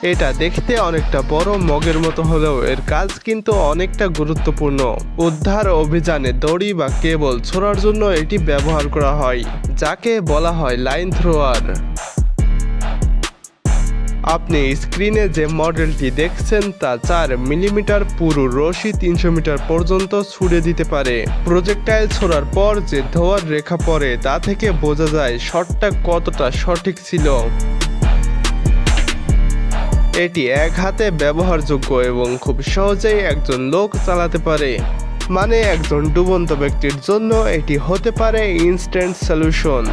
এটা দেখতে অনেকটা বড় মগের মতো হলেও এর কাজ কিন্তু অনেকটা গুরুত্বপূর্ণ। উদ্ধার অভিযানে দড়ি বা কেবল ছোড়ার জন্য এটি ব্যবহার করা হয়, যাকে বলা হয় লাইন থ্রোয়ার। আপনি স্ক্রিনে যে মডেলটি দেখছেন তা 4 মিলিমিটার, পুরো রশি 300 মিটার পর্যন্ত ছুড়ে দিতে পারে। প্রজেক্টাইল ছোড়ার পর যে ধোঁয়ার রেখা পড়ে তা থেকে বোঝা যায় শটটা কতটা সঠিক ছিল। এটি এক হাতে ব্যবহারযোগ্য এবং খুব সহজেই একজন লোক চালাতে পারে, মানে একজন ডুবন্ত ব্যক্তির জন্য এটি হতে পারে ইনস্ট্যান্ট সলিউশন।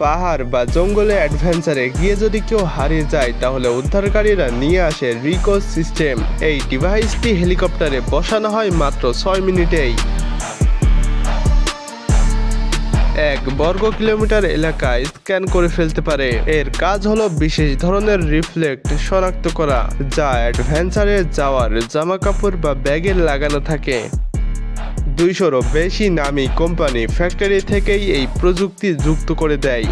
পাহাড় বা জঙ্গলে অ্যাডভেঞ্চারে গিয়ে যদি কেউ হারিয়ে যায় তাহলে উদ্ধারকারীরা নিয়ে আসে রিকো সিস্টেম। এই ডিভাইসটি হেলিকপ্টারে বসানো হয় মাত্র 6 মিনিটেই। 1 বর্গ কিলোমিটার এলাকা স্ক্যান করে ফেলতে পারে। এর কাজ হলো বিশেষ ধরনের রিফ্লেক্ট শনাক্ত করা, যা অ্যাডভেঞ্চারে যাওয়ার জামাকাপড় বা ব্যাগে লাগানো থাকে। 200-রও বেশি নামী কোম্পানি ফ্যাক্টরি থেকেই এই প্রযুক্তি যুক্ত করে দেয়।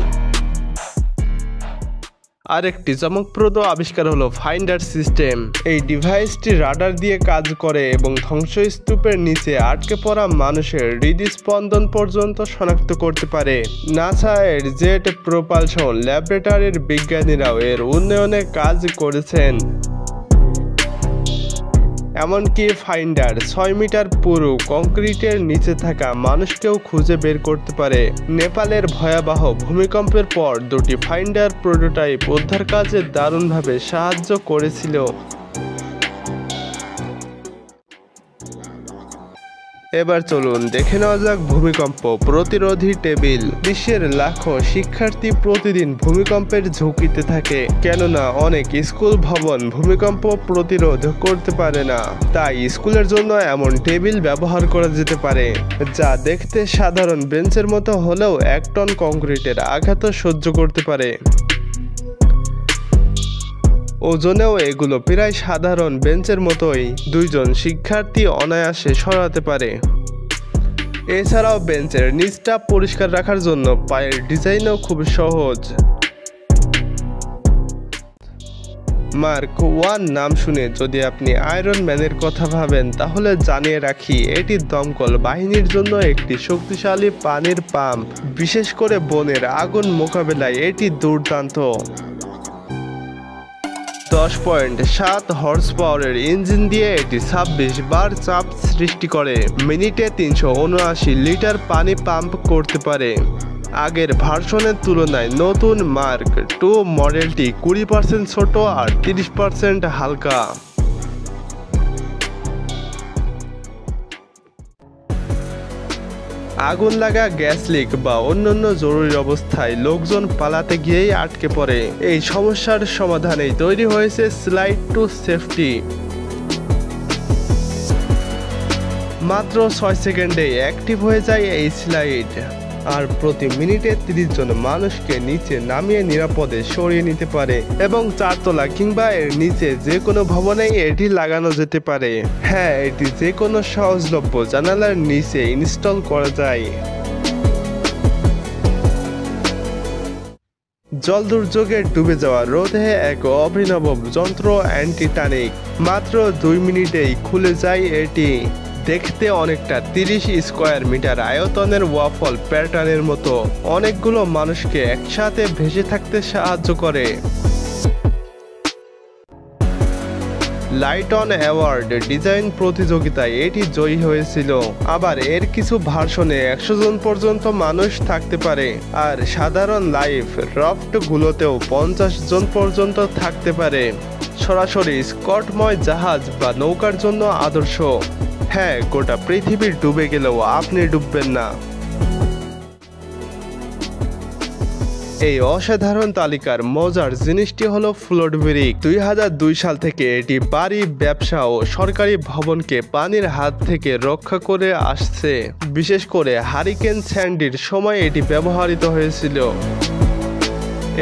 আরেকটি চমকপ্রদ আবিষ্কার হলো ফাইন্ডার সিস্টেম। এই ডিভাইসটি রাডার দিয়ে কাজ করে এবং ধ্বংসস্তূপের নিচে আটকে পড়া মানুষের হৃদস্পন্দন পর্যন্ত শনাক্ত করতে পারে। নাসা এর জেট প্রপালশন ল্যাবরেটরির বিজ্ঞানীরাও এর উন্নয়নে কাজ করেছেন। এমনকি ফাইন্ডার 6 মিটার পুরো কংক্রিটের নিচে থাকা মানুষকেও খুঁজে বের করতে পারে। নেপালের ভয়াবহ ভূমিকম্পের পর 2টি ফাইন্ডার প্রোটোটাইপ উদ্ধার কাজে দারুণভাবে সাহায্য করেছিল। এবার চলুন দেখে নেওয়া যাক ভূমিকম্প প্রতিরোধী টেবিল। বিশ্বের লাখো শিক্ষার্থী প্রতিদিন ভূমিকম্পের ঝুঁকিতে থাকে, কেননা অনেক স্কুল ভবন ভূমিকম্প প্রতিরোধ করতে পারে না। তাই স্কুলের জন্য এমন টেবিল ব্যবহার করা যেতে পারে, যা দেখতে সাধারণ বেঞ্চের মতো হলেও 1 টন কংক্রিটের আঘাত সহ্য করতে পারে। ওজনেও এগুলো প্রায় সাধারণ বেঞ্চের মতোই 2 জন শিক্ষার্থী অনায়াসে সরাতে পারে। এছাড়াও বেঞ্চের নিচটা পরিষ্কার রাখার জন্য পায়ের ডিজাইনও খুব সহজ। মার্ক 1 নাম শুনে যদি আপনি আয়রন ম্যানের কথা ভাবেন তাহলে জানিয়ে রাখি, এটি দমকল বাহিনীর জন্য একটি শক্তিশালী পানির পাম্প। বিশেষ করে বনের আগুন মোকাবেলায় এটি দুর্দান্ত। 10.7 হর্স পাওয়ারের ইঞ্জিন দিয়ে এটি 26 বার চাপ সৃষ্টি করে মিনিটে 379 লিটার পানি পাম্প করতে পারে। আগের ভার্সনের তুলনায় নতুন মার্ক 2 মডেলটি 20% ছোট আর 30% হালকা। আগুন লাগা, গ্যাস লিক বা অন্যান্য জরুরি অবস্থায় লোকজন পালাতে গিয়েই আটকে পড়ে। এই সমস্যার সমাধানেই তৈরি হয়েছে স্লাইড টু সেফটি। মাত্র 6 সেকেন্ডে অ্যাক্টিভ হয়ে যায় এই স্লাইড, আর প্রতি মিনিটে 30 জন মানুষকে নিচে নামিয়ে নিরাপদে সরিয়ে নিতে পারে এবং 4 তলা কিংবা এর নিচে যে কোনো ভবনেই এটি লাগানো যেতে পারে। হ্যাঁ, এটি যে কোনো সহজলভ্য জানালার নিচে ইনস্টল করা যায়। জল দুর্যোগে ডুবে যাওয়া রোধে এক অভিনব যন্ত্র অ্যান্টিটানিক। মাত্র 2 মিনিটেই খুলে যায় এটি। দেখতে অনেকটা 30 স্কয়ার মিটার আয়তনের ওয়াফল প্যাটার্নের মতো অনেকগুলো মানুষকে একসাথে ভেসে থাকতে সাহায্য করে। লাইটন অ্যাওয়ার্ড ডিজাইন প্রতিযোগিতায় এটি জয়ী হয়েছিল। আবার এর কিছু ভার্সনে 100 জন পর্যন্ত মানুষ থাকতে পারে, আর সাধারণ লাইফ রাফটগুলোতেও 50 জন পর্যন্ত থাকতে পারে। সরাসরি স্কটময় জাহাজ বা নৌকার জন্য আদর্শ। হ্যাঁ, গোটা পৃথিবী ডুবে গেলেও আপনি ডুববেন না। এই অসাধারণ তালিকার মজার জিনিসটি হলো ফ্লোট ব্রিক। 2002 সাল থেকে এটি বাড়ি, ব্যবসা ও সরকারি ভবনকে পানির হাত থেকে রক্ষা করে আসছে। বিশেষ করে হারিকেন স্যান্ডির সময় এটি ব্যবহৃত হয়েছিল।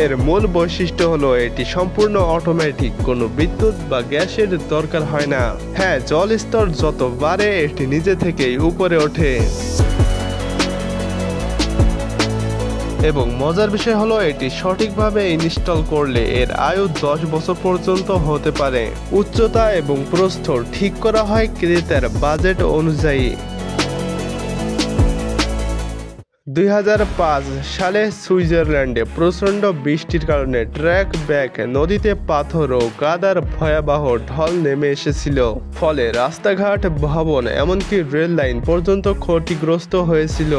এর মূল বৈশিষ্ট্য হলো এটি সম্পূর্ণ অটোমেটিক, কোনো বিদ্যুৎ বা গ্যাসের দরকার হয় না। হ্যাঁ, জল স্তর যত বাড়ে এটি নিজে থেকেই উপরে ওঠে। এবং মজার বিষয় হলো এটি সঠিকভাবে ইনস্টল করলে এর আয়ু 10 বছর পর্যন্ত হতে পারে। উচ্চতা এবং প্রস্থ ঠিক করা হয় ক্রেতার বাজেট অনুযায়ী। 2005 সালে সুইজারল্যান্ডে প্রচণ্ড বৃষ্টির কারণে ট্র্যাক ব্যাক নদীতে পাথর ও কাদার ভয়াবহ ঢল নেমে এসেছিল। ফলে রাস্তাঘাট, ভবন এমনকি রেল লাইন পর্যন্ত ক্ষতিগ্রস্ত হয়েছিল।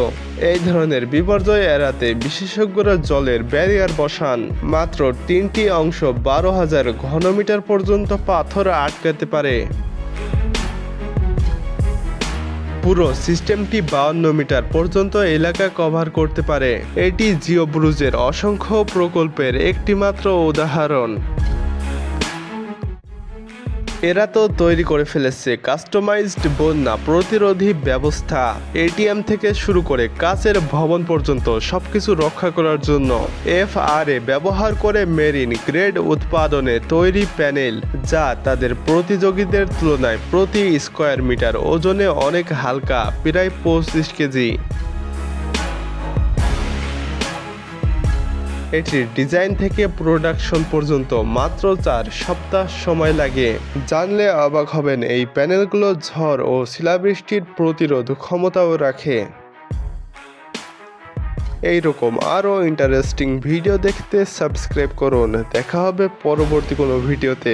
এই ধরনের বিপর্যয় এড়াতে বিশেষজ্ঞরা জলের ব্যারিয়ার বসান। মাত্র 3টি অংশ 12,000 ঘনমিটার পর্যন্ত পাথর আটকাতে পারে। পুরো সিস্টেমটি 52 মিটার পর্যন্ত এলাকা কভার করতে পারে। এটি জিওব্রুজের অসংখ্য প্রকল্পের একটিমাত্র উদাহরণ। এরা তো তৈরি করে ফেলেছে কাস্টমাইজড বন্যা প্রতিরোধী ব্যবস্থা। এটিএম থেকে শুরু করে কাচের ভবন পর্যন্ত সবকিছু রক্ষা করার জন্য FRA ব্যবহার করে মেরিন গ্রেড উৎপাদনে তৈরি প্যানেল, যা তাদের প্রতিযোগীদের তুলনায় প্রতি স্কয়ার মিটার ওজনে অনেক হালকা, প্রায় 25 কেজি। এটির ডিজাইন থেকে প্রোডাকশন পর্যন্ত মাত্র 4 সপ্তাহ সময় লাগে। জানলে অবাক হবেন এই প্যানেলগুলো ঝড় ও শিলাবৃষ্টির প্রতিরোধ ক্ষমতাও রাখে। এইরকম আরও ইন্টারেস্টিং ভিডিও দেখতে সাবস্ক্রাইব করুন। দেখা হবে পরবর্তী কোনো ভিডিওতে।